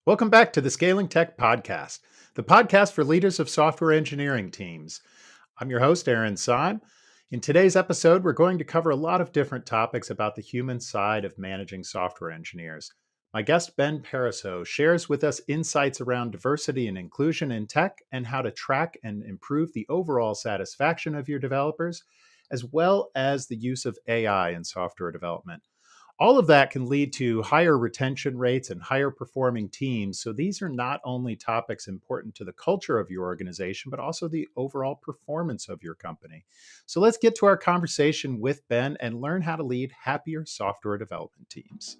Welcome back to the Scaling Tech Podcast, the podcast for leaders of software engineering teams. I'm your host, Arin. In today's episode, we're going to cover a lot of different topics about the human side of managing software engineers. My guest, Ben Parisot, shares with us insights around diversity and inclusion in tech and how to track and improve the overall satisfaction of your developers, as well as the use of AI in software development. All of that can lead to higher retention rates and higher performing teams. So these are not only topics important to the culture of your organization, but also the overall performance of your company. So let's get to our conversation with Ben and learn how to lead happier software development teams.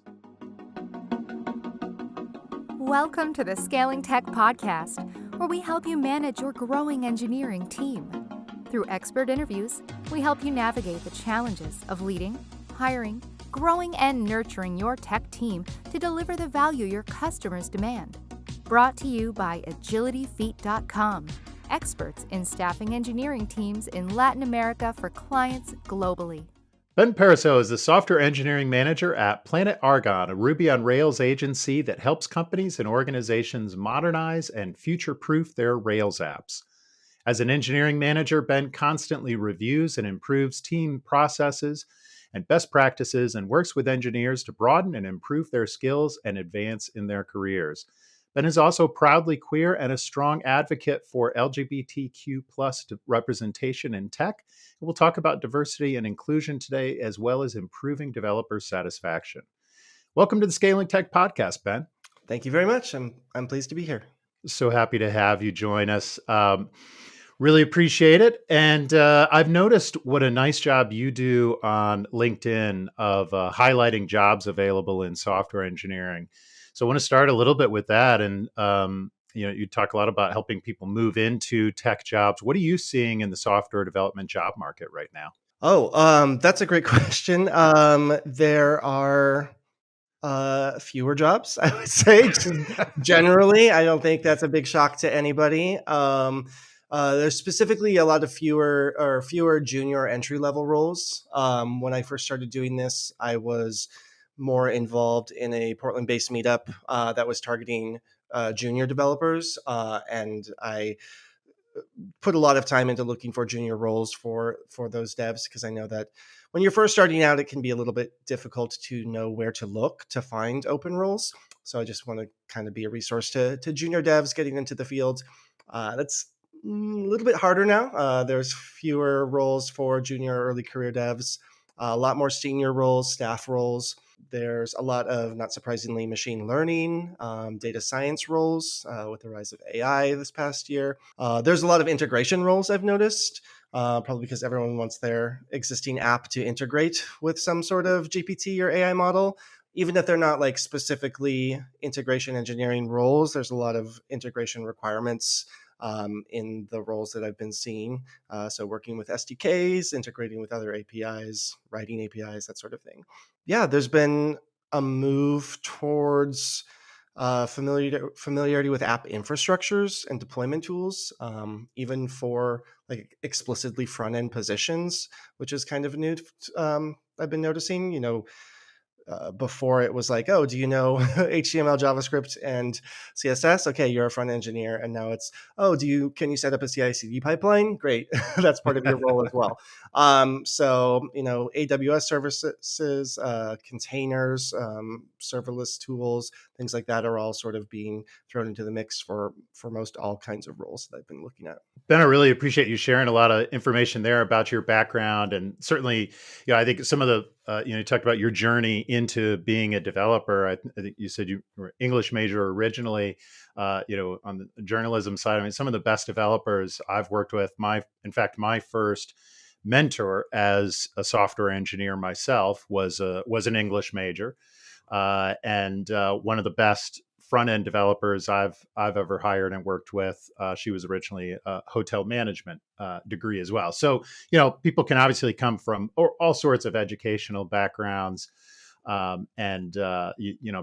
Welcome to the Scaling Tech Podcast, where we help you manage your growing engineering team. Through expert interviews, we help you navigate the challenges of leading, hiring, growing and nurturing your tech team to deliver the value your customers demand. Brought to you by agilityfeet.com, experts in staffing engineering teams in Latin America for clients globally. Ben Parisot is the software engineering manager at Planet Argon, a Ruby on Rails agency that helps companies and organizations modernize and future-proof their Rails apps. As an engineering manager, Ben constantly reviews and improves team processes and best practices and works with engineers to broaden and improve their skills and advance in their careers. Ben is also proudly queer and a strong advocate for LGBTQ plus representation in tech. We'll talk about diversity and inclusion today, as well as improving developer satisfaction. Welcome to the Scaling Tech Podcast, Ben. Thank you very much. I'm pleased to be here. So happy to have you join us. Really appreciate it. And I've noticed what a nice job you do on LinkedIn of highlighting jobs available in software engineering. So I want to start a little bit with that. And, you talk a lot about helping people move into tech jobs. What are you seeing in the software development job market right now? That's a great question. There are fewer jobs, I would say. Generally, I don't think that's a big shock to anybody. There's specifically a lot of fewer junior entry level roles. When I first started doing this, I was more involved in a Portland-based meetup that was targeting junior developers, and I put a lot of time into looking for junior roles for those devs, because I know that when you're first starting out, it can be a little bit difficult to know where to look to find open roles. So I just want to kind of be a resource to junior devs getting into the field. That's a little bit harder now. There's fewer roles for junior early career devs, a lot more senior roles, staff roles. There's a lot of, not surprisingly, machine learning, data science roles with the rise of AI this past year. There's a lot of integration roles I've noticed, probably because everyone wants their existing app to integrate with some sort of GPT or AI model. Even if they're not like specifically integration engineering roles, there's a lot of integration requirements in the roles that I've been seeing. So working with SDKs, integrating with other APIs, writing APIs, that sort of thing. Yeah, there's been a move towards familiarity with app infrastructures and deployment tools, even for like explicitly front-end positions, which is kind of new. I've been noticing, before it was like, oh, do you know HTML, JavaScript, and CSS? Okay, you're a front engineer. And now it's, oh, can you set up a CI/CD pipeline? Great, that's part of your role as well. So AWS services, containers, serverless tools, things like that are all sort of being thrown into the mix for most all kinds of roles that I've been looking at. Ben, I really appreciate you sharing a lot of information there about your background, and certainly, I think some of the you talked about your journey into being a developer. I think you said you were English major originally. On the journalism side, I mean, some of the best developers I've worked with. My first mentor as a software engineer myself was an English major, and one of the best front-end developers I've ever hired and worked with. She was originally a hotel management degree as well. So, people can obviously come from all sorts of educational backgrounds and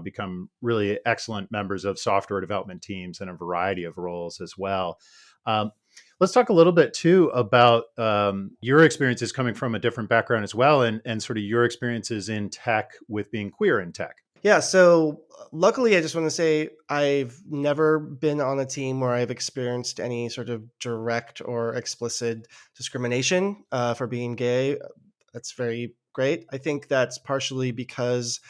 become really excellent members of software development teams in a variety of roles as well. Let's talk a little bit too about your experiences coming from a different background as well, and sort of your experiences in tech with being queer in tech. Yeah, so luckily, I just want to say I've never been on a team where I've experienced any sort of direct or explicit discrimination for being gay. That's very great. I think that's partially because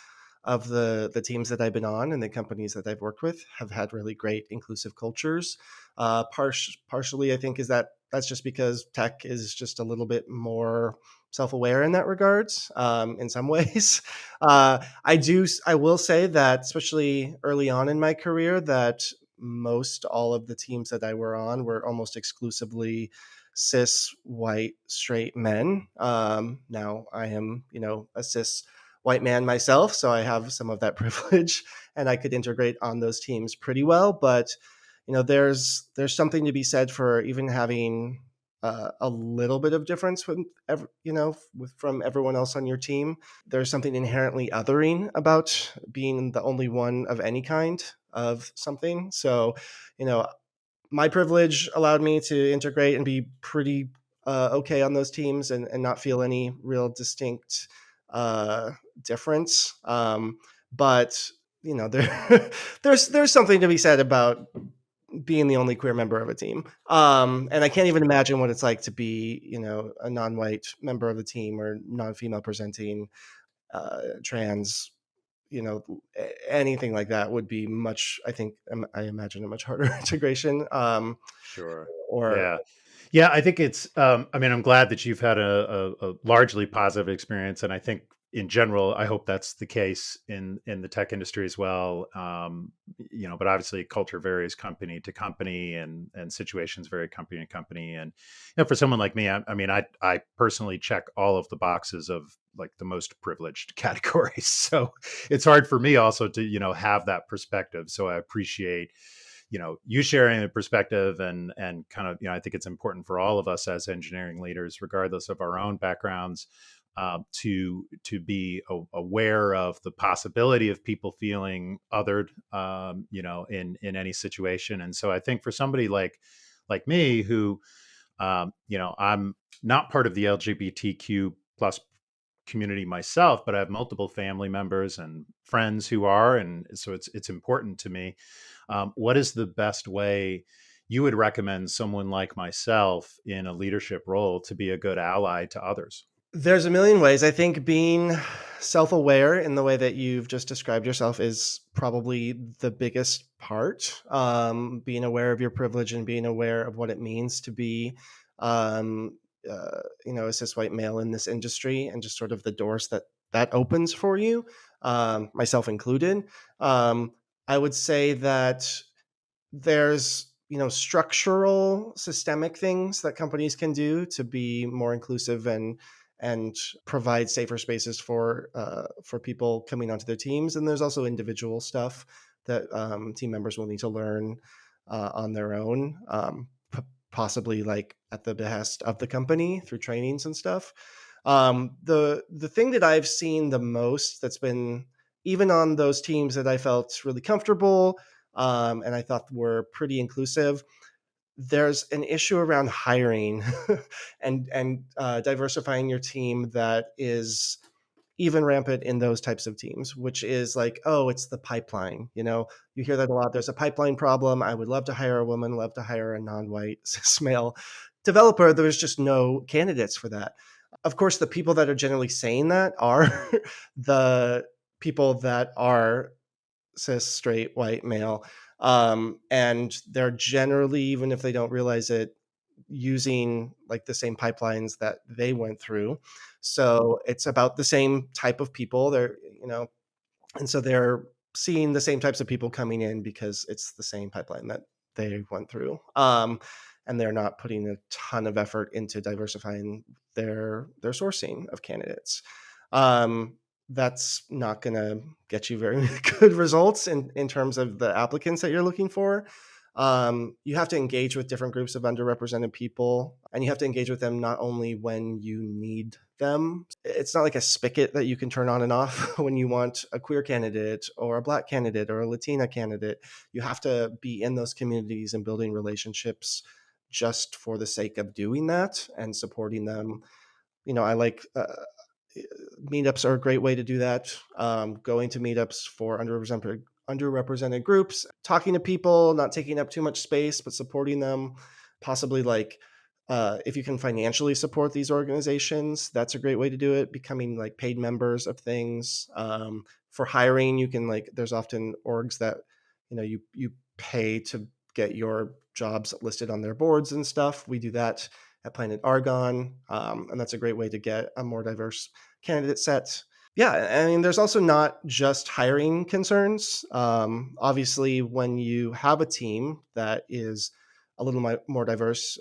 of the teams that I've been on and the companies that I've worked with have had really great inclusive cultures. Partially, I think, is that's just because tech is just a little bit more self-aware in that regards. In some ways, I will say that, especially early on in my career, that most all of the teams that I were on were almost exclusively cis white straight men. Now I am, a cis white man myself, so I have some of that privilege, and I could integrate on those teams pretty well. But there's something to be said for even having a little bit of difference from everyone else on your team. There's something inherently othering about being the only one of any kind of something. So, you know, my privilege allowed me to integrate and be pretty okay on those teams and not feel any real distinct uh, difference. But there's something to be said about being the only queer member of a team. And I can't even imagine what it's like to be, a non-white member of the team or non-female presenting, trans, anything like that would be much, I think, I imagine a much harder integration. Sure. Or Yeah. Yeah, I think it's. I mean, I'm glad that you've had a largely positive experience, and I think in general, I hope that's the case in the tech industry as well. But obviously, culture varies company to company, and situations vary company to company. And for someone like me, I mean, I personally check all of the boxes of like the most privileged categories, so it's hard for me also to have that perspective. So I appreciate you sharing a perspective, and kind of I think it's important for all of us as engineering leaders, regardless of our own backgrounds, to be aware of the possibility of people feeling othered, in any situation. And so I think for somebody like me, who I'm not part of the LGBTQ plus community myself, but I have multiple family members and friends who are, and so it's important to me. What is the best way you would recommend someone like myself in a leadership role to be a good ally to others? there's a million ways. I think being self-aware in the way that you've just described yourself is probably the biggest part. Being aware of your privilege and being aware of what it means to be, a cis white male in this industry, and just sort of the doors that opens for you, myself included. Um, I would say that there's structural systemic things that companies can do to be more inclusive and provide safer spaces for people coming onto their teams. And there's also individual stuff that team members will need to learn on their own, possibly like at the behest of the company through trainings and stuff. The thing that I've seen the most that's been, even on those teams that I felt really comfortable, and I thought were pretty inclusive, there's an issue around hiring and diversifying your team that is even rampant in those types of teams, which is like, oh, it's the pipeline. You hear that a lot. There's a pipeline problem. I would love to hire a woman, love to hire a non-white cis male developer. There's just no candidates for that. Of course, the people that are generally saying that are the people that are cis straight white male, and they're generally, even if they don't realize it, using like the same pipelines that they went through. So it's about the same type of people. And so they're seeing the same types of people coming in because it's the same pipeline that they went through. And they're not putting a ton of effort into diversifying their sourcing of candidates. That's not going to get you very good results in terms of the applicants that you're looking for. You have to engage with different groups of underrepresented people, and you have to engage with them not only when you need them. It's not like a spigot that you can turn on and off when you want a queer candidate or a Black candidate or a Latina candidate. You have to be in those communities and building relationships just for the sake of doing that and supporting them. I like meetups are a great way to do that. Going to meetups for underrepresented groups, talking to people, not taking up too much space, but supporting them. Possibly like if you can financially support these organizations, that's a great way to do it. Becoming like paid members of things. For hiring, you can like there's often orgs that you pay to get your jobs listed on their boards and stuff. We do that at Planet Argon, and that's a great way to get a more diverse candidate set. Yeah, I mean, there's also not just hiring concerns. Obviously, when you have a team that is a little more diverse,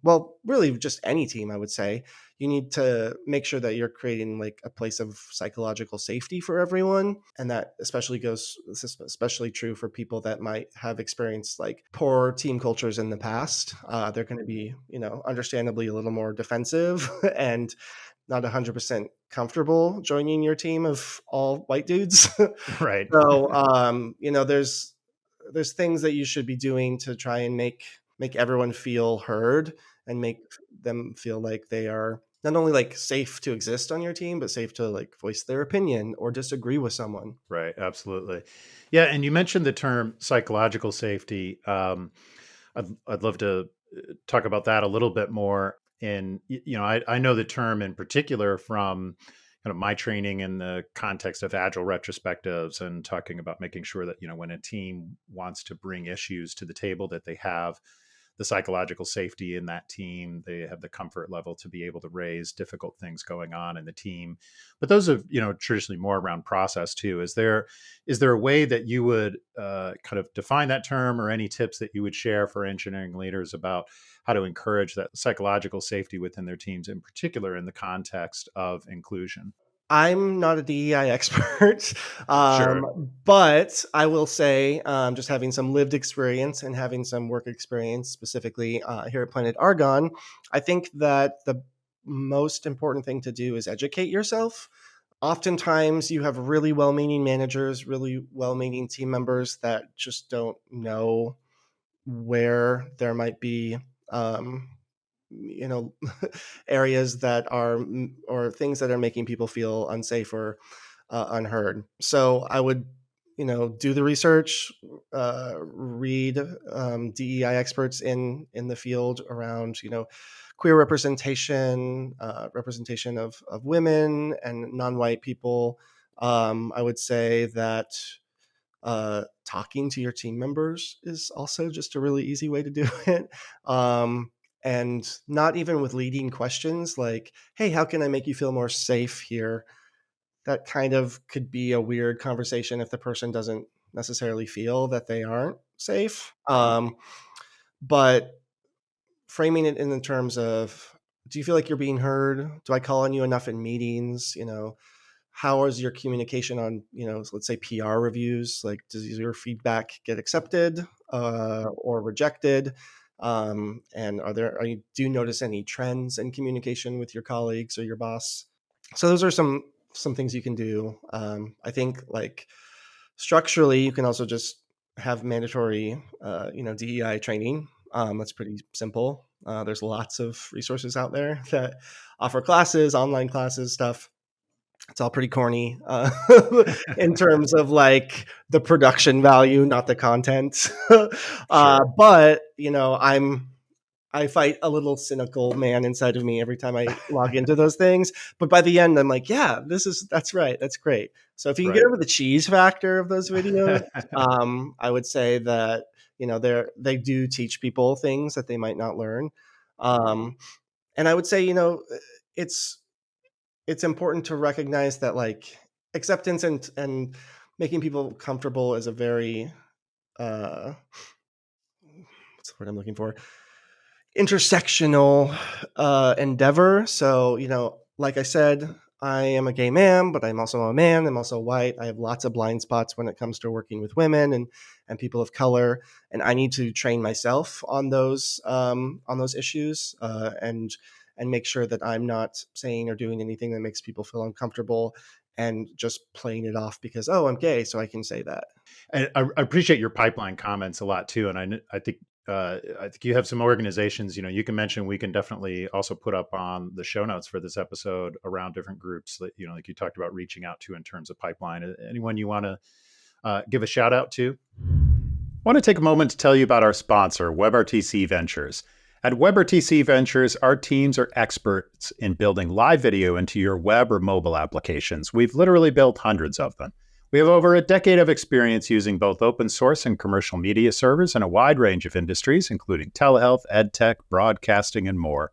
well, really just any team, I would say, you need to make sure that you're creating like a place of psychological safety for everyone. And that this is especially true for people that might have experienced like poor team cultures in the past. They're going to be, understandably a little more defensive and not 100% comfortable joining your team of all white dudes. Right. So, there's things that you should be doing to try and make everyone feel heard and make them feel like they are not only like safe to exist on your team, but safe to like voice their opinion or disagree with someone. Right. Absolutely. Yeah. And you mentioned the term psychological safety. I'd love to talk about that a little bit more. And, I know the term in particular from kind of my training in the context of agile retrospectives and talking about making sure that, when a team wants to bring issues to the table, that they have the psychological safety in that team. They have the comfort level to be able to raise difficult things going on in the team. But those are, traditionally more around process too. Is there a way that you would kind of define that term, or any tips that you would share for engineering leaders about how to encourage that psychological safety within their teams, in particular in the context of inclusion? I'm not a DEI expert, Sure. but I will say, just having some lived experience and having some work experience specifically here at Planet Argon, I think that the most important thing to do is educate yourself. Oftentimes, you have really well meaning managers, really well meaning team members that just don't know where there might be. You know areas that are or things that are making people feel unsafe or unheard. So I would do the research, read DEI experts in the field around queer representation, representation of women and non-white people. I would say that talking to your team members is also just a really easy way to do it. And not even with leading questions like, hey, how can I make you feel more safe here? That kind of could be a weird conversation if the person doesn't necessarily feel that they aren't safe. But framing it in the terms of, do you feel like you're being heard? Do I call on you enough in meetings? How is your communication on, let's say PR reviews? Like, does your feedback get accepted or rejected? And do you notice any trends in communication with your colleagues or your boss? So those are some things you can do. I think like structurally, you can also just have mandatory, DEI training. That's pretty simple. There's lots of resources out there that offer classes, online classes, stuff. It's all pretty corny in terms of like the production value, not the content. Sure. But I fight a little cynical man inside of me every time I log into those things. But by the end, I'm like, yeah, that's right. That's great. So if you can get Right. over the cheese factor of those videos, I would say that, they do teach people things that they might not learn. And I would say, it's important to recognize that like acceptance and making people comfortable is a very, what's the word I'm looking for? Intersectional endeavor. So, like I said, I am a gay man, but I'm also a man. I'm also white. I have lots of blind spots when it comes to working with women and people of color, and I need to train myself on those issues and make sure that I'm not saying or doing anything that makes people feel uncomfortable and just playing it off because, oh, I'm gay, so I can say that. And I appreciate your pipeline comments a lot too. And I think I think you have some organizations, you can mention. We can definitely also put up on the show notes for this episode around different groups that, like you talked about reaching out to in terms of pipeline. Anyone you want to give a shout out to? I want to take a moment to tell you about our sponsor, WebRTC Ventures. At WebRTC Ventures, our teams are experts in building live video into your web or mobile applications. We've literally built hundreds of them. We have over a decade of experience using both open source and commercial media servers in a wide range of industries, including telehealth, edtech, broadcasting, and more.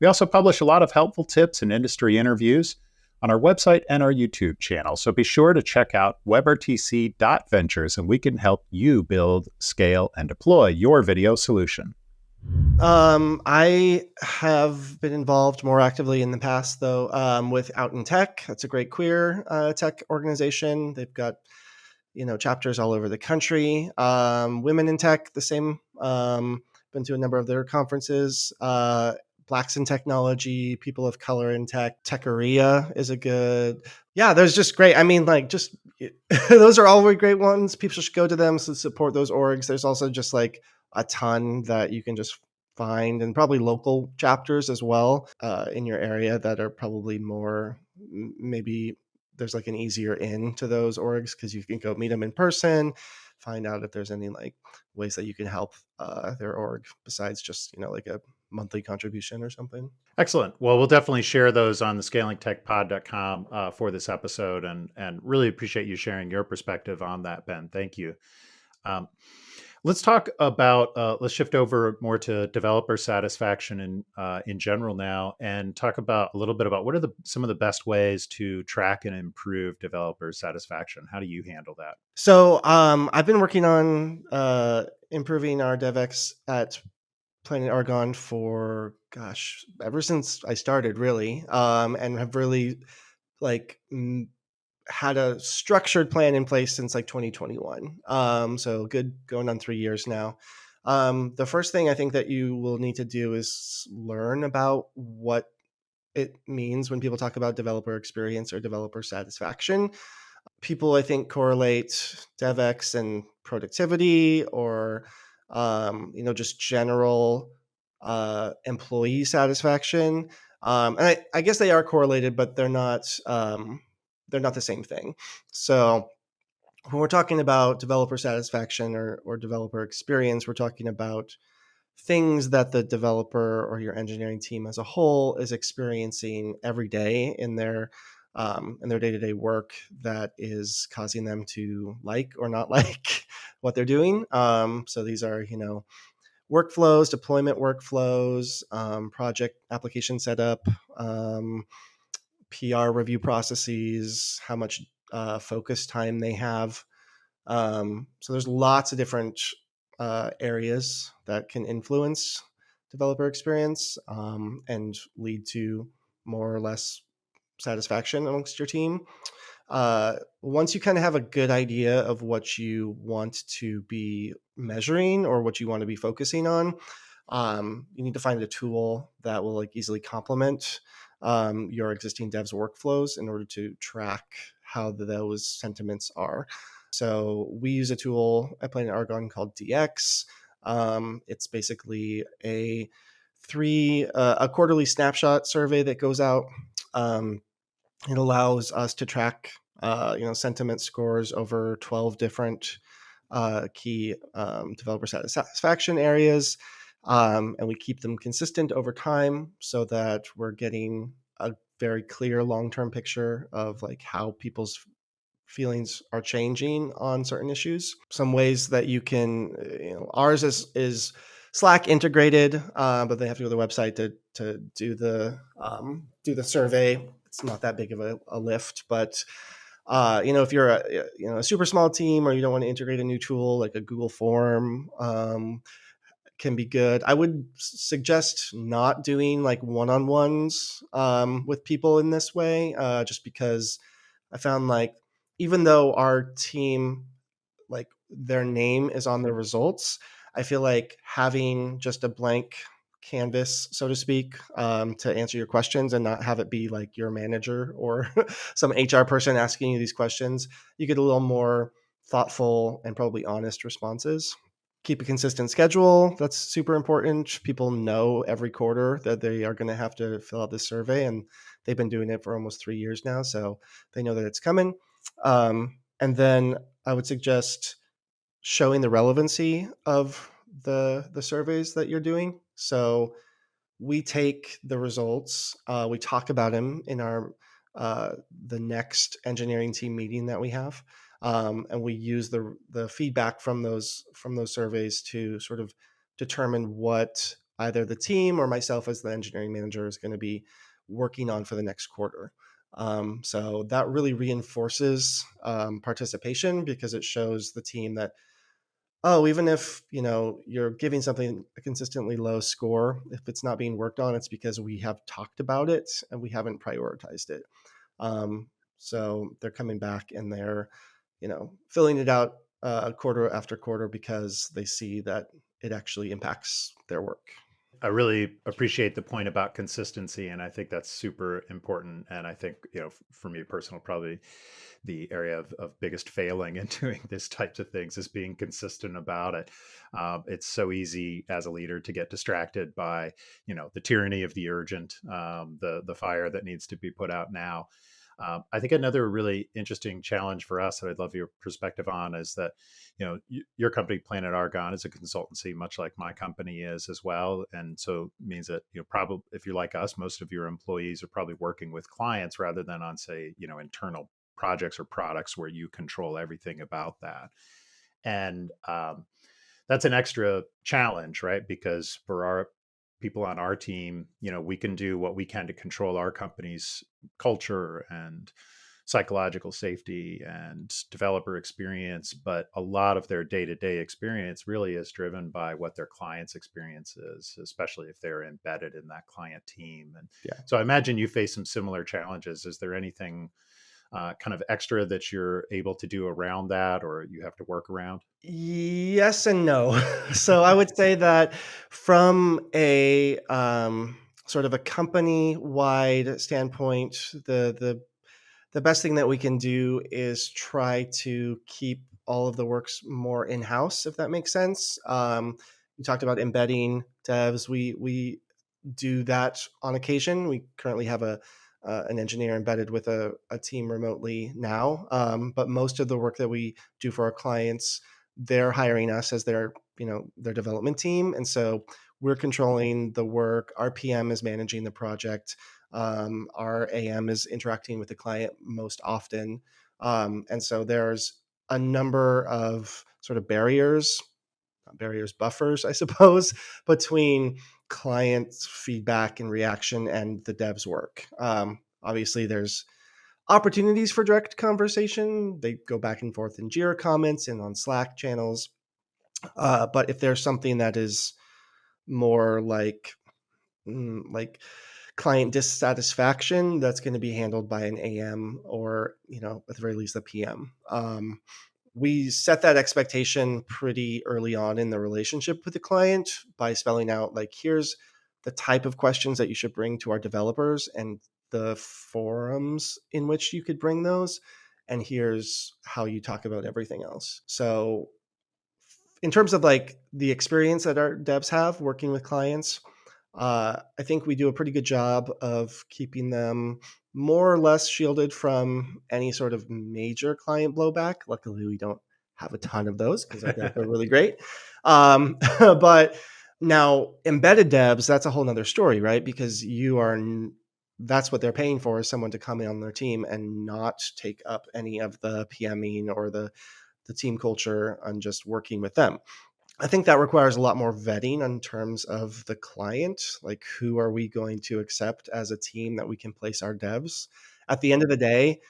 We also publish a lot of helpful tips and industry interviews on our website and our YouTube channel. So be sure to check out webrtc.ventures, and we can help you build, scale, and deploy your video solution. I have been involved more actively in the past, though, with Out in Tech. That's a great queer tech organization. They've got, chapters all over the country. Women in Tech, the same. Been to a number of their conferences. Blacks in Technology, People of Color in Tech. Techeria is a good. Yeah, there's just great. I mean, just those are all really great ones. People should go to them to support those orgs. There's also just a ton that you can just find, and probably local chapters as well in your area that are probably more, maybe there's an easier in to those orgs because you can go meet them in person, find out if there's any ways that you can help their org besides just a monthly contribution or something. Excellent. Well, we'll definitely share those on the scalingtechpod.com for this episode, and really appreciate you sharing your perspective on that, Ben. Thank you. Let's talk about, let's shift over more to developer satisfaction in general now, and talk about a little bit about what are some of the best ways to track and improve developer satisfaction. How do you handle that? So I've been working on improving our DevX at Planet Argon for, ever since I started, really, and have really had a structured plan in place since 2021. So good, going on 3 years now. The first thing I think that you will need to do is learn about what it means when people talk about developer experience or developer satisfaction. People, I think, correlate DevX and productivity or, just general employee satisfaction. And I guess they are correlated, but they're not the same thing. So when we're talking about developer satisfaction or developer experience, we're talking about things that the developer or your engineering team as a whole is experiencing every day in their day-to-day work that is causing them to like or not like what they're doing. So these are, workflows, deployment workflows, project application setup, PR review processes, how much focus time they have. So there's lots of different areas that can influence developer experience and lead to more or less satisfaction amongst your team. Once you kind of have a good idea of what you want to be measuring or what you want to be focusing on, you need to find a tool that will easily complement your existing devs workflows in order to track how those sentiments are. So we use a tool at Planet Argon called DX. It's basically a quarterly snapshot survey that goes out. It allows us to track sentiment scores over 12 different key developer satisfaction areas. And we keep them consistent over time so that we're getting a very clear long-term picture of how people's feelings are changing on certain issues. Some ways that you can, ours is Slack integrated, but they have to go to the website to do the survey. It's not that big of a lift, but if you're a super small team or you don't want to integrate a new tool like a Google form, can be good. I would suggest not doing one-on-ones with people in this way, just because I found even though our team, their name is on the results, I feel having just a blank canvas, so to speak, to answer your questions and not have it be your manager or some HR person asking you these questions, you get a little more thoughtful and probably honest responses. keep a consistent schedule. That's super important. People know every quarter that they are going to have to fill out this survey, and they've been doing it for almost 3 years now, so they know that it's coming. And then I would suggest showing the relevancy of the surveys that you're doing. So we take the results, we talk about them in our the next engineering team meeting that we have, and we use the feedback from those surveys to sort of determine what either the team or myself as the engineering manager is going to be working on for the next quarter. So that really reinforces participation, because it shows the team that, oh, even if you're giving something a consistently low score, if it's not being worked on, it's because we have talked about it and we haven't prioritized it. So they're coming back and they're filling it out quarter after quarter, because they see that it actually impacts their work. I really appreciate the point about consistency, and I think that's super important. And I think, for me personal, probably the area of biggest failing in doing this types of things is being consistent about it. It's so easy as a leader to get distracted by, the tyranny of the urgent, the fire that needs to be put out now. I think another really interesting challenge for us that I'd love your perspective on is that, your company, Planet Argon, is a consultancy, much like my company is as well. And so it means that, probably if you're like us, most of your employees are probably working with clients rather than on, say, internal projects or products where you control everything about that. And that's an extra challenge, right? Because for our people on our team, we can do what we can to control our company's culture and psychological safety and developer experience, but a lot of their day-to-day experience really is driven by what their client's experience is, especially if they're embedded in that client team. And Yeah. so I imagine you face some similar challenges. Is there anything kind of extra that you're able to do around that, or you have to work around? Yes and no. So I would say that from a sort of a company-wide standpoint, the best thing that we can do is try to keep all of the works more in-house, if that makes sense. You talked about embedding devs. We do that on occasion. We currently have an engineer embedded with a team remotely now, but most of the work that we do for our clients, they're hiring us as their development team, and so we're controlling the work. Our PM is managing the project. Our AM is interacting with the client most often, and so there's a number of sort of buffers, I suppose, between client feedback and reaction and the dev's work. Obviously, there's opportunities for direct conversation. They go back and forth in Jira comments and on Slack channels. But if there's something that is more like client dissatisfaction, that's going to be handled by an AM, or at the very least the PM. We set that expectation pretty early on in the relationship with the client by spelling out, like, here's the type of questions that you should bring to our developers and the forums in which you could bring those, and here's how you talk about everything else. So in terms of like the experience that our devs have working with clients, I think we do a pretty good job of keeping them more or less shielded from any sort of major client blowback. Luckily, we don't have a ton of those because our devs are really great. But now embedded devs, that's a whole nother story, right? Because that's what they're paying for, is someone to come in on their team and not take up any of the PMing or the team culture and just working with them. I think that requires a lot more vetting in terms of the client. Like, who are we going to accept as a team that we can place our devs? At the end of the day,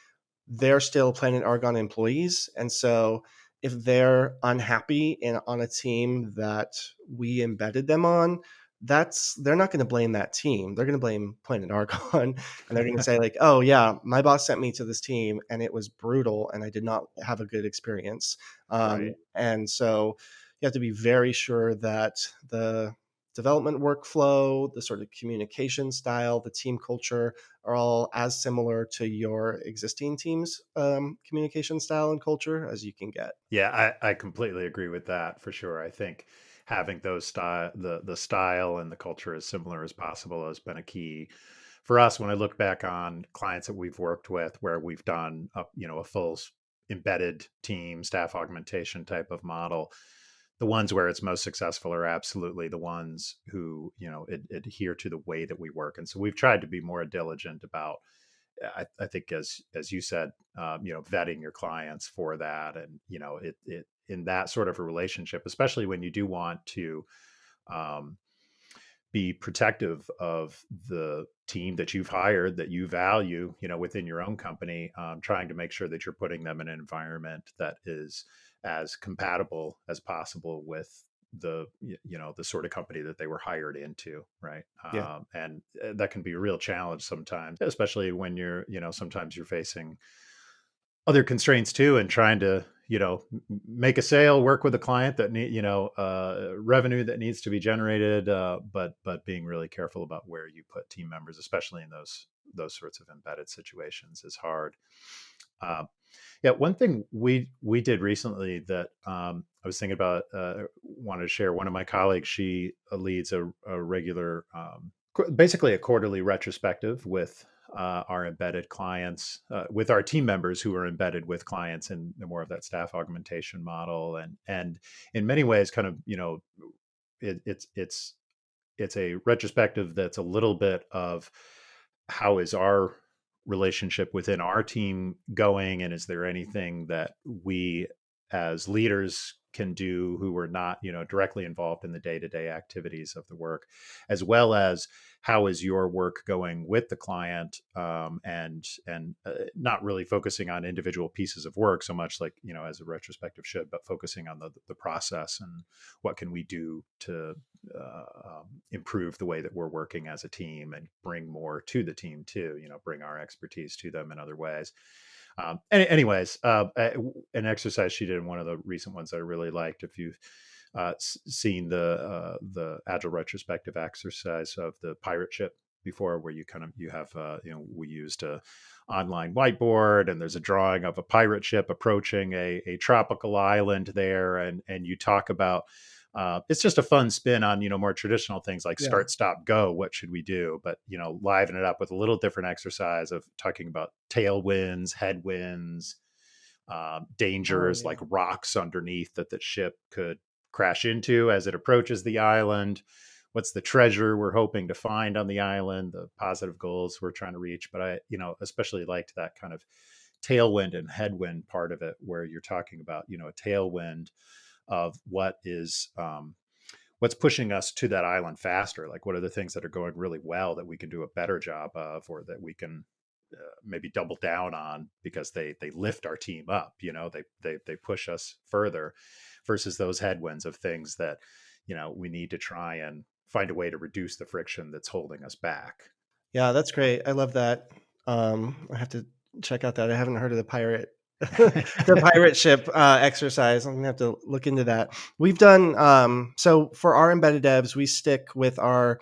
they're still Planet Argon employees. And so if they're unhappy on a team that we embedded them on, they're not going to blame that team. They're going to blame Planet Argon, and they're going to say, like, oh yeah, my boss sent me to this team and it was brutal and I did not have a good experience. Right. And so you have to be very sure that the development workflow, the sort of communication style, the team culture are all as similar to your existing team's communication style and culture as you can get. Yeah, I completely agree with that for sure. I think having those the style and the culture as similar as possible has been a key for us. When I look back on clients that we've worked with where we've done a full embedded team staff augmentation type of model, the ones where it's most successful are absolutely the ones who adhere to the way that we work. And so we've tried to be more diligent about, I think, as you said, vetting your clients for that, and it in that sort of a relationship, especially when you do want to um, be protective of the team that you've hired, that you value, within your own company, trying to make sure that you're putting them in an environment that is as compatible as possible with the sort of company that they were hired into, right? Yeah. And that can be a real challenge sometimes, especially when sometimes you're facing other constraints too, and trying to make a sale, work with a client that need revenue that needs to be generated, but being really careful about where you put team members, especially in those sorts of embedded situations, is hard. uh, yeah, one thing we did recently that I was thinking about, wanted to share. One of my colleagues, she leads a regular, basically a quarterly retrospective with our embedded clients, with our team members who are embedded with clients in more of that staff augmentation model, and in many ways, kind of it's a retrospective that's a little bit of how is our relationship within our team going, and is there anything that we as leaders can do who are not directly involved in the day-to-day activities of the work, as well as how is your work going with the client, and not really focusing on individual pieces of work so much, like as a retrospective should, but focusing on the process and what can we do to improve the way that we're working as a team and bring more to the team too, bring our expertise to them in other ways. Anyways, an exercise she did in one of the recent ones that I really liked, if you've seen the agile retrospective exercise of the pirate ship before, where you have we used a online whiteboard, and there's a drawing of a pirate ship approaching a tropical island there, and you talk about, it's just a fun spin on more traditional things like Yeah. start, stop, go. What should we do? But liven it up with a little different exercise of talking about tailwinds, headwinds, Oh, dangers yeah. like rocks underneath that the ship could crash into as it approaches the island. What's the treasure we're hoping to find on the island? The positive goals we're trying to reach. But I, especially liked that kind of tailwind and headwind part of it, where you're talking about, a tailwind of what's pushing us to that island faster. Like, what are the things that are going really well that we can do a better job of, or that we can maybe double down on because they lift our team up. They push us further, versus those headwinds of things that we need to try and find a way to reduce the friction that's holding us back. Yeah, that's great. I love that. I have to check out that. I haven't heard of the pirate, the pirate ship exercise. I'm gonna have to look into that. We've done so for our embedded devs. We stick with our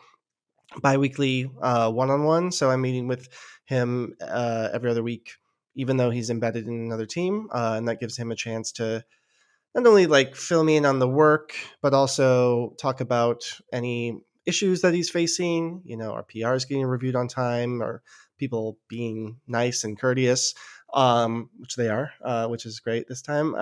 biweekly one-on-one. So I'm meeting with him every other week, even though he's embedded in another team, and that gives him a chance to not only like fill me in on the work, but also talk about any issues that he's facing. Our PRs getting reviewed on time, or people being nice and courteous, which they are, which is great this time.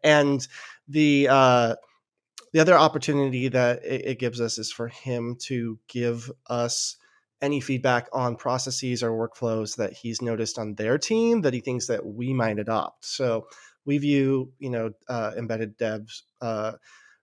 And the other opportunity that it gives us is for him to give us any feedback on processes or workflows that he's noticed on their team that he thinks that we might adopt. So we view, embedded devs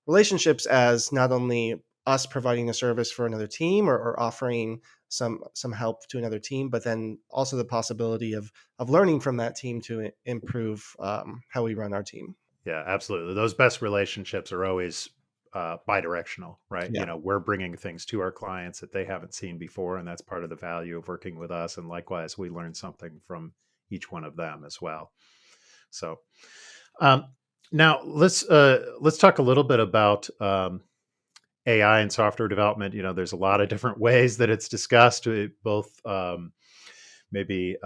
relationships as not only us providing a service for another team, or offering some help to another team, but then also the possibility of learning from that team to improve how we run our team. Yeah, absolutely. Those best relationships are always bi-directional, right? Yeah. We're bringing things to our clients that they haven't seen before, and that's part of the value of working with us. And likewise, we learn something from each one of them as well. So um, now let's talk a little bit about AI and software development, there's a lot of different ways that it's discussed, both maybe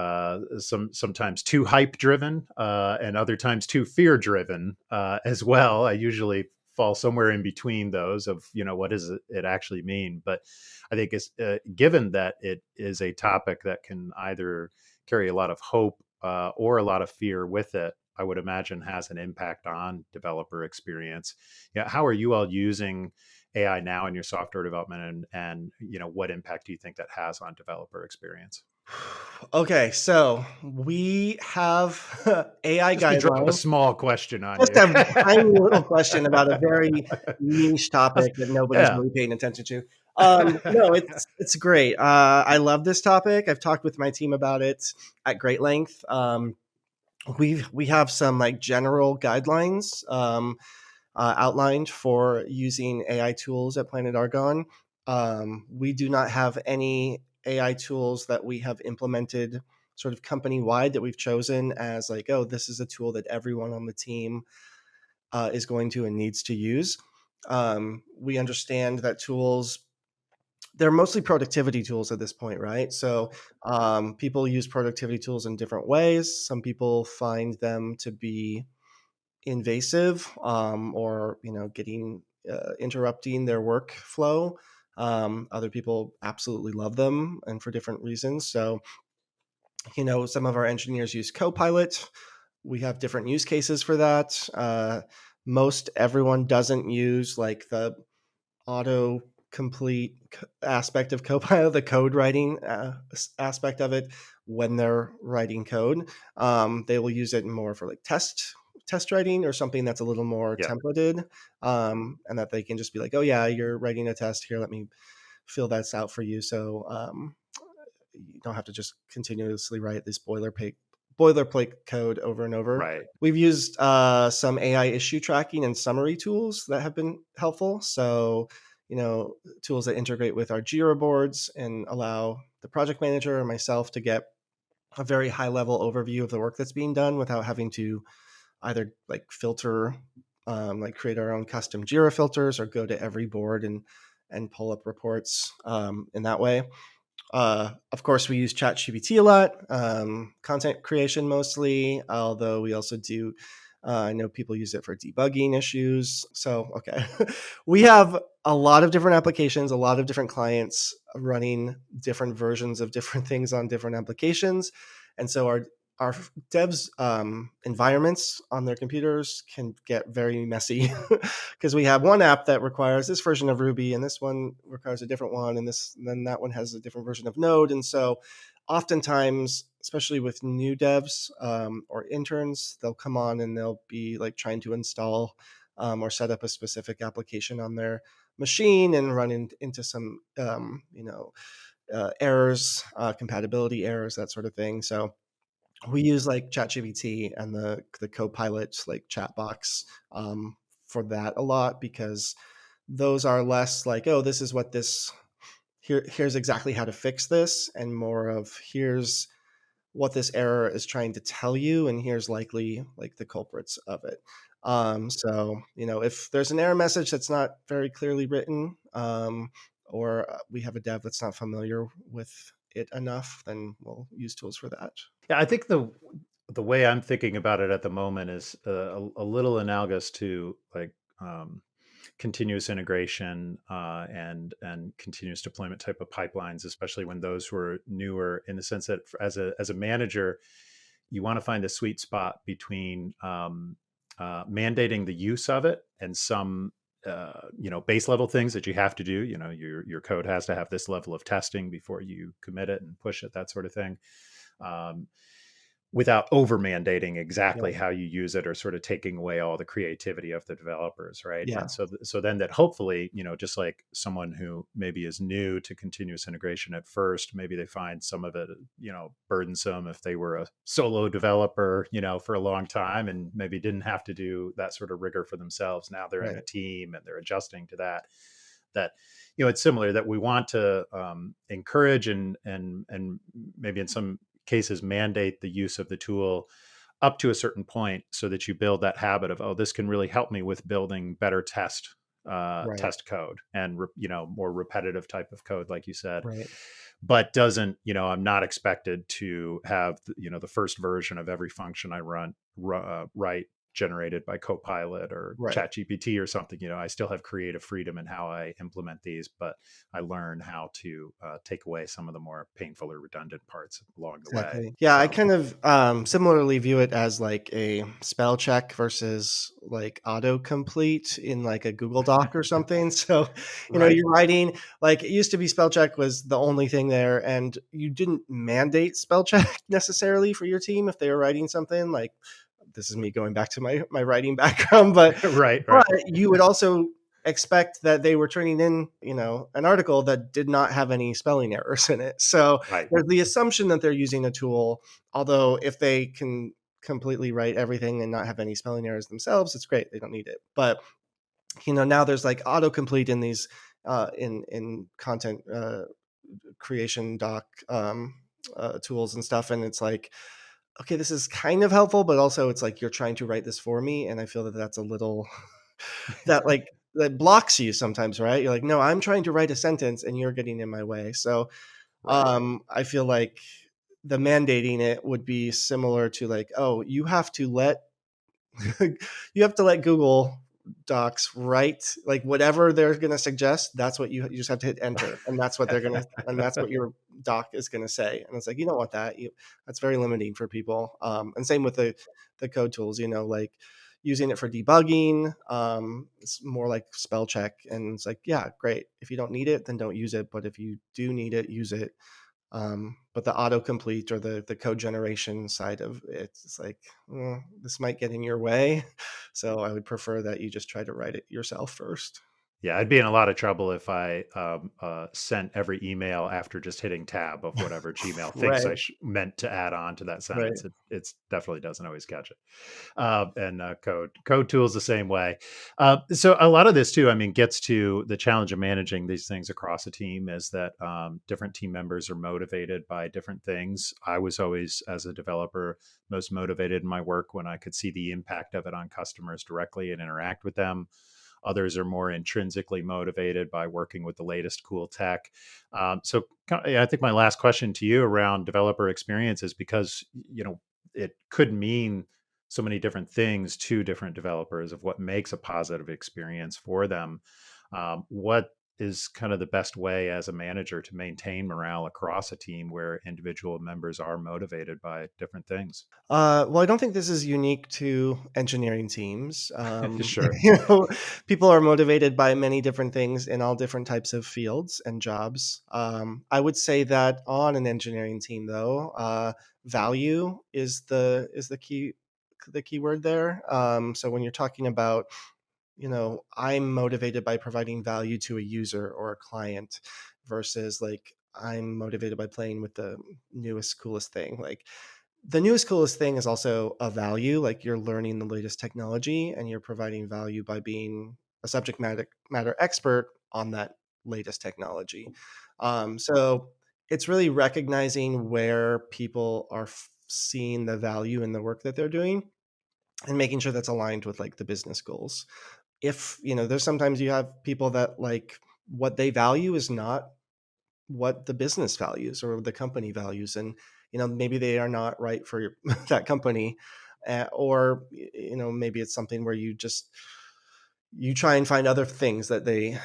sometimes too hype driven, and other times too fear driven as well. I usually fall somewhere in between those of what does it actually mean. But I think it's given that it is a topic that can either carry a lot of hope or a lot of fear with it, I would imagine has an impact on developer experience. Yeah, how are you all using AI now in your software development, and what impact do you think that has on developer experience? Okay, so we have AI Just to drop a guidelines. small question on Just you. a tiny little question about a very niche topic that nobody's Yeah. really paying attention to. No, it's great. I love this topic. I've talked with my team about it at great length. We have some like general guidelines outlined for using AI tools at Planet Argon. We do not have any AI tools that we have implemented sort of company wide that we've chosen as like, oh, this is a tool that everyone on the team is going to and needs to use. We understand that tools, they're mostly productivity tools at this point, right? So people use productivity tools in different ways. Some people find them to be invasive, or getting interrupting their workflow. Other people absolutely love them, and for different reasons. So some of our engineers use Copilot. We have different use cases for that. Most everyone doesn't use like the auto complete aspect of Copilot, the code writing aspect of it when they're writing code. They will use it more for like test writing or something that's a little more Yeah. templated, and that they can just be like, oh yeah, you're writing a test here, let me fill that out for you. So you don't have to just continuously write this boilerplate code over and over. Right. We've used some AI issue tracking and summary tools that have been helpful. So, tools that integrate with our Jira boards and allow the project manager or myself to get a very high level overview of the work that's being done without having to either like filter, like create our own custom Jira filters, or go to every board and pull up reports in that way. Of course, we use ChatGPT a lot, content creation mostly, although we also do, I know people use it for debugging issues. So, okay. We have a lot of different applications, a lot of different clients running different versions of different things on different applications. And so our devs' environments on their computers can get very messy because we have one app that requires this version of Ruby, and this one requires a different one, and then that one has a different version of Node. And so oftentimes, especially with new devs or interns, they'll come on and they'll be like trying to install or set up a specific application on their machine and run into some errors, compatibility errors, that sort of thing. So we use like ChatGPT and the Copilot like chat box for that a lot, because those are less like, oh, this is what this here's exactly how to fix this, and more of here's what this error is trying to tell you, and here's likely like the culprits of it. So if there's an error message that's not very clearly written, or we have a dev that's not familiar with it enough, then we'll use tools for that. Yeah, I think the way I'm thinking about it at the moment is a little analogous to like continuous integration and continuous deployment type of pipelines, especially when those were newer. In the sense that as a manager, you want to find the sweet spot between mandating the use of it and some base level things that you have to do. Your code has to have this level of testing before you commit it and push it, that sort of thing. Without over mandating exactly how you use it, or sort of taking away all the creativity of the developers, right? Yeah. And so then that hopefully, just like someone who maybe is new to continuous integration at first, maybe they find some of it, burdensome if they were a solo developer, for a long time and maybe didn't have to do that sort of rigor for themselves. Now they're in a team and they're adjusting to that. It's similar, that we want to encourage and maybe in some cases mandate the use of the tool up to a certain point, so that you build that habit of, oh, this can really help me with building better test Right. test code and more repetitive type of code, like you said, Right. but doesn't, I'm not expected to have the first version of every function I write generated by Copilot or Right. ChatGPT or something. I still have creative freedom in how I implement these, but I learn how to take away some of the more painful or redundant parts along the way. Exactly. Yeah, I So kind of similarly view it as like a spell check versus like autocomplete in like a Google Doc or something. So, right, you're writing, like, it used to be spell check was the only thing there, and you didn't mandate spell check necessarily for your team if they were writing something. Like, this is me going back to my writing background, but right, but right, you would also expect that they were turning in, an article that did not have any spelling errors in it. So right. there's the assumption that they're using a tool, although if they can completely write everything and not have any spelling errors themselves, it's great. They don't need it. But now there's like autocomplete in these in content creation doc tools and stuff, and it's like, okay, this is kind of helpful, but also it's like you're trying to write this for me, and I feel that that's a little that like that blocks you sometimes, right? You're like, no, I'm trying to write a sentence, and you're getting in my way. So Right. I feel like the mandating it would be similar to like, oh, you have to let you have to let Google Docs write like whatever they're going to suggest. That's what you just have to hit enter, and that's what they're going to, and that's what your doc is going to say. And it's like, you don't want that. That's very limiting for people. And same with the code tools. Like using it for debugging. It's more like spell check, and it's like, yeah, great. If you don't need it, then don't use it. But if you do need it, use it. But the autocomplete or the code generation side of it's like, this might get in your way. So I would prefer that you just try to write it yourself first. Yeah, I'd be in a lot of trouble if I sent every email after just hitting tab of whatever Gmail thinks Right, I meant to add on to that right. sentence. It definitely doesn't always catch it. And code tools the same way. So a lot of this too, I mean, gets to the challenge of managing these things across a team is that different team members are motivated by different things. I was always, as a developer, most motivated in my work when I could see the impact of it on customers directly and interact with them. Others are more intrinsically motivated by working with the latest cool tech. So I think my last question to you around developer experience is because, it could mean so many different things to different developers of what makes a positive experience for them. What is kind of the best way as a manager to maintain morale across a team where individual members are motivated by different things? Well, I don't think this is unique to engineering teams. Sure. People are motivated by many different things in all different types of fields and jobs. I would say that on an engineering team, though, value is the key word there. So when you're talking about, I'm motivated by providing value to a user or a client versus like I'm motivated by playing with the newest, coolest thing. Like the newest, coolest thing is also a value. Like you're learning the latest technology and you're providing value by being a subject matter expert on that latest technology. So it's really recognizing where people are seeing the value in the work that they're doing and making sure that's aligned with like the business goals. If there's sometimes you have people that like what they value is not what the business values or the company values, and maybe they are not right for that company, or maybe it's something where you try and find other things that they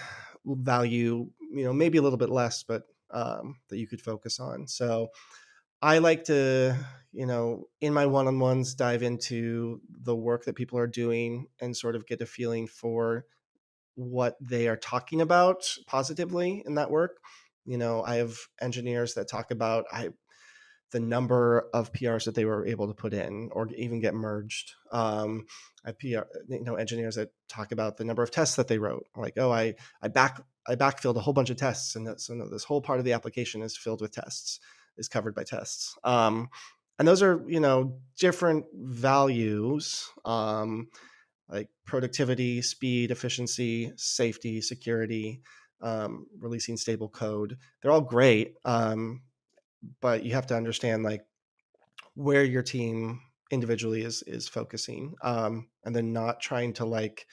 value, maybe a little bit less, but that you could focus on. So I like to, in my one-on-ones, dive into the work that people are doing and sort of get a feeling for what they are talking about positively in that work. I have engineers that talk about the number of PRs that they were able to put in or even get merged. I have engineers that talk about the number of tests that they wrote. Like, oh, I backfilled a whole bunch of tests, and so this whole part of the application is filled with tests, is covered by tests. And those are different values. Like productivity, speed, efficiency, safety, security, releasing stable code. They're all great, but you have to understand like where your team individually is focusing, and then not trying to like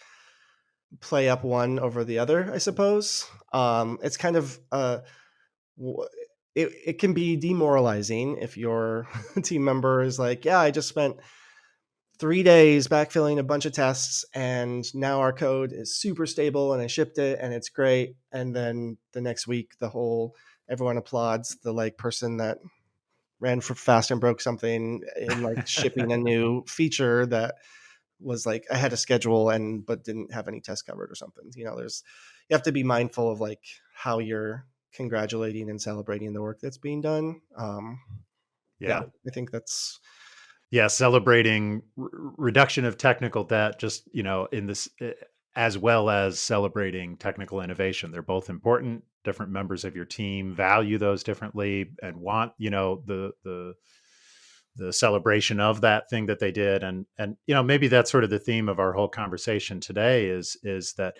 play up one over the other, I suppose. It's kind of it can be demoralizing if your team member is like, yeah, I just spent 3 days backfilling a bunch of tests and now our code is super stable and I shipped it and it's great. And then the next week, everyone applauds the like person that ran for fast and broke something in like shipping a new feature that was like ahead of schedule but didn't have any test covered or something. You have to be mindful of like how you're congratulating and celebrating the work that's being done. Yeah. I think that's celebrating reduction of technical debt, just, in this, as well as celebrating technical innovation. They're both important. Different members of your team value those differently and want, the celebration of that thing that they did. And, maybe that's sort of the theme of our whole conversation today is that,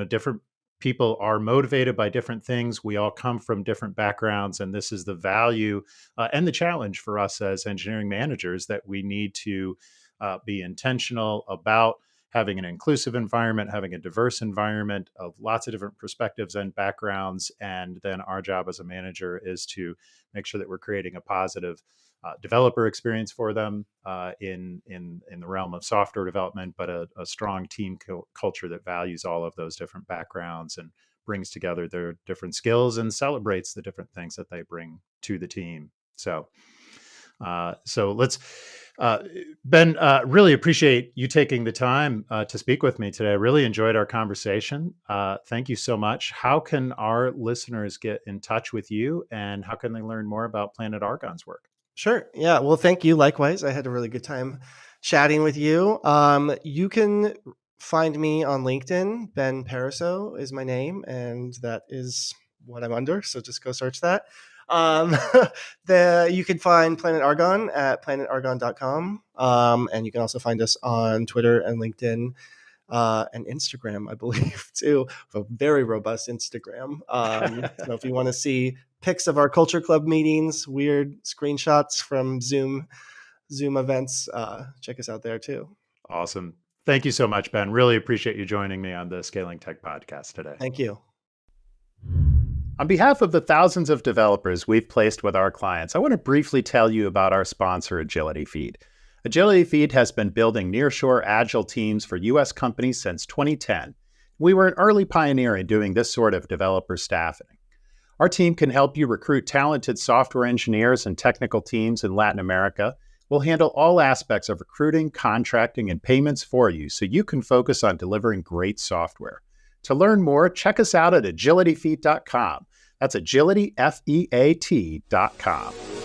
different people are motivated by different things. We all come from different backgrounds, and this is the value and the challenge for us as engineering managers, that we need to be intentional about having an inclusive environment, having a diverse environment of lots of different perspectives and backgrounds. And then our job as a manager is to make sure that we're creating a positive developer experience for them in the realm of software development, but a strong team culture that values all of those different backgrounds and brings together their different skills and celebrates the different things that they bring to the team. So let's, Ben, really appreciate you taking the time to speak with me today. I really enjoyed our conversation. Thank you so much. How can our listeners get in touch with you, and how can they learn more about Planet Argon's work? Sure. Yeah. Well, thank you. Likewise. I had a really good time chatting with you. You can find me on LinkedIn. Ben Parisot is my name, and that is what I'm under. So just go search that. You can find Planet Argon at planetargon.com. And you can also find us on Twitter and LinkedIn and Instagram, I believe, too. A very robust Instagram. So if you want to see pics of our Culture Club meetings, weird screenshots from Zoom events, check us out there too. Awesome. Thank you so much, Ben. Really appreciate you joining me on the Scaling Tech podcast today. Thank you. On behalf of the thousands of developers we've placed with our clients, I want to briefly tell you about our sponsor, Agility Feed. Agility Feed has been building nearshore agile teams for U.S. companies since 2010. We were an early pioneer in doing this sort of developer staffing. Our team can help you recruit talented software engineers and technical teams in Latin America. We'll handle all aspects of recruiting, contracting, and payments for you so you can focus on delivering great software. To learn more, check us out at agilityfeed.com. That's agilityfeat.com.